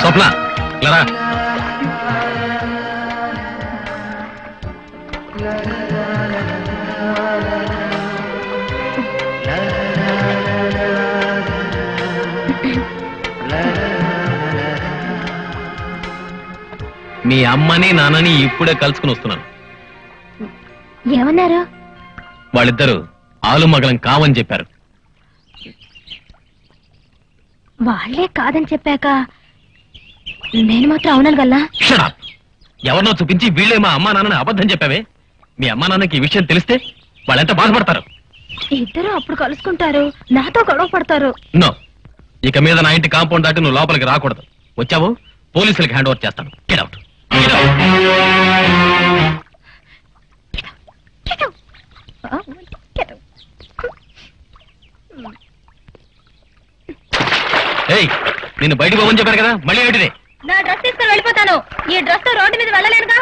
స్వప్న లరా మీ అమ్మని నాన్నని ఇప్పుడే కలుసుకుని వస్తున్నాను. ఏమన్నారు? వాళ్ళిద్దరూ ఆలుమగలం కావని చెప్పారు. వాళ్లే కాదని చెప్పాక నేను మాత్రం అవునగలనా? Shut up. ఎవరినో చూపించి వీళ్ళే మా అమ్మా నాన్నని అబద్ధం చెప్పావే. మీ అమ్మా నాన్నకి ఈ విషయం తెలిస్తే వాళ్ళెంత బాధపడతారు. ఇద్దరు అప్పుడు కలుసుకుంటారు, నాతో గొడవ పడతారు. నో, ఇక మీద నా ఇంటి కాంపౌండ్ దాటి నువ్వు లోపలికి రాకూడదు. వచ్చావు పోలీసులకి హ్యాండ్ ఓవర్ చేస్తాను. Get out. ఏయ్, నిన్ను బయటకు పోవని చెప్పారు కదా, మళ్ళీ ఏంటిదే? నా డ్రెస్ తీసుకుని వెళ్ళిపోతాను. ఈ డ్రెస్ తో రోడ్డు మీద వెళ్ళలేనుగా.